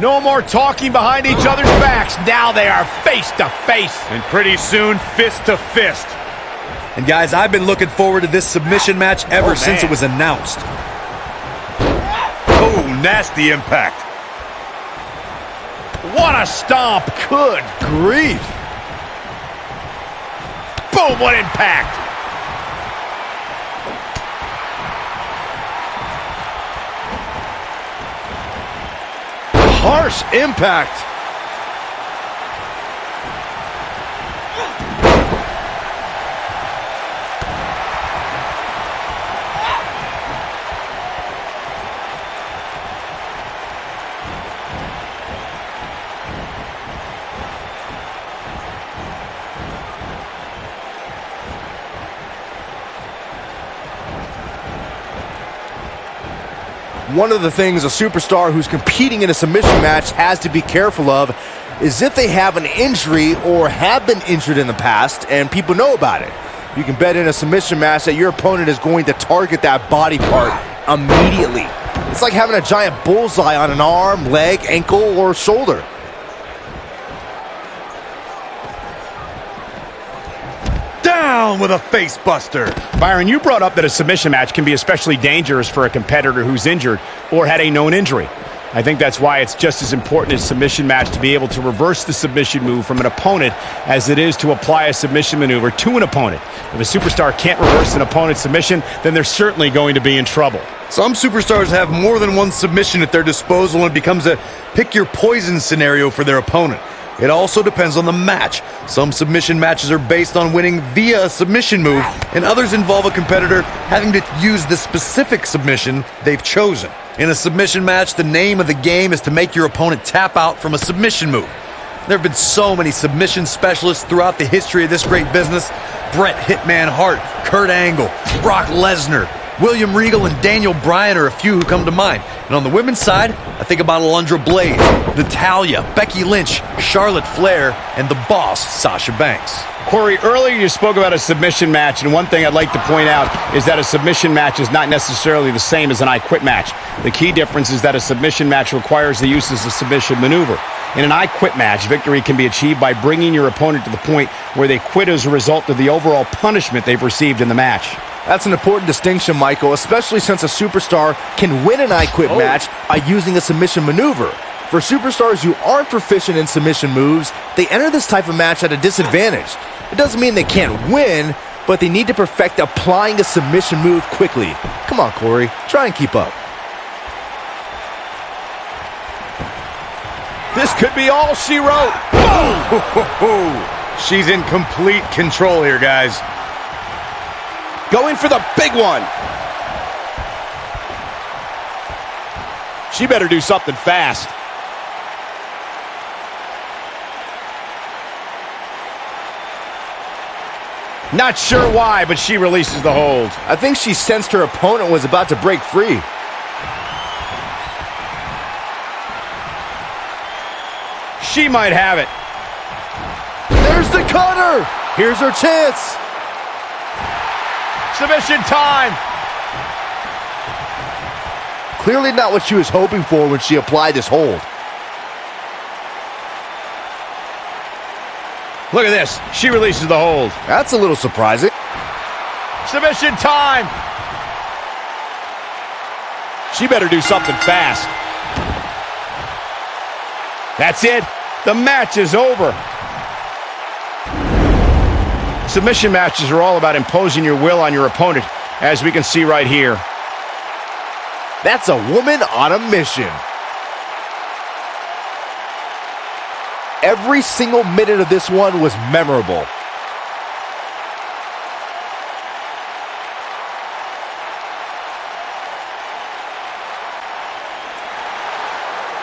No more talking behind each other's backs. Now they are face to face. And pretty soon, fist to fist. And guys, I've been looking forward to this submission match ever since it was announced. Oh, nasty impact. What a stomp. Good grief. Boom, what impact. Harsh impact. One of the things a superstar who's competing in a submission match has to be careful of is if they have an injury or have been injured in the past and people know about it. You can bet in a submission match that your opponent is going to target that body part immediately. It's like having a giant bullseye on an arm, leg, ankle, or shoulder. Down with a face buster. Byron, you brought up that a submission match can be especially dangerous for a competitor who's injured or had a known injury. I think that's why it's just as important in a submission match to be able to reverse the submission move from an opponent as it is to apply a submission maneuver to an opponent. If a superstar can't reverse an opponent's submission, then they're certainly going to be in trouble. Some superstars have more than one submission at their disposal and it becomes a pick your poison scenario for their opponent. It also depends on the match. Some submission matches are based on winning via a submission move, and others involve a competitor having to use the specific submission they've chosen. In a submission match, the name of the game is to make your opponent tap out from a submission move. There have been so many submission specialists throughout the history of this great business. Bret Hitman Hart, Kurt Angle, Brock Lesnar, William Regal, and Daniel Bryan are a few who come to mind. And on the women's side, I think about Alundra Blaze, Natalya, Becky Lynch, Charlotte Flair, and the boss, Sasha Banks. Corey, earlier you spoke about a submission match, and one thing I'd like to point out is that a submission match is not necessarily the same as an I Quit match. The key difference is that a submission match requires the use of a submission maneuver. In an I Quit match, victory can be achieved by bringing your opponent to the point where they quit as a result of the overall punishment they've received in the match. That's an important distinction, Michael, especially since a superstar can win an I Quit match by using a submission maneuver. For superstars who aren't proficient in submission moves, they enter this type of match at a disadvantage. It doesn't mean they can't win, but they need to perfect applying a submission move quickly. Come on, Corey, try and keep up. This could be all she wrote. She's in complete control here, guys. Going for the big one. She better do something fast. Not sure why, but she releases the hold. I think she sensed her opponent was about to break free. She might have it. There's the cutter. Here's her chance. Submission time. Clearly not what she was hoping for when she applied this hold. Look at this. She releases the hold. That's a little surprising. Submission time. She better do something fast. That's it. The match is over. Submission matches are all about imposing your will on your opponent, as we can see right here. That's a woman on a mission. Every single minute of this one was memorable.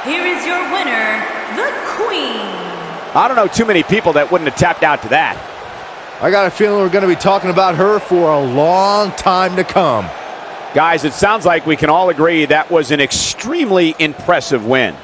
Here is your winner, the Queen. I don't know too many people that wouldn't have tapped out to that. I got a feeling we're going to be talking about her for a long time to come. Guys, it sounds like we can all agree that was an extremely impressive win.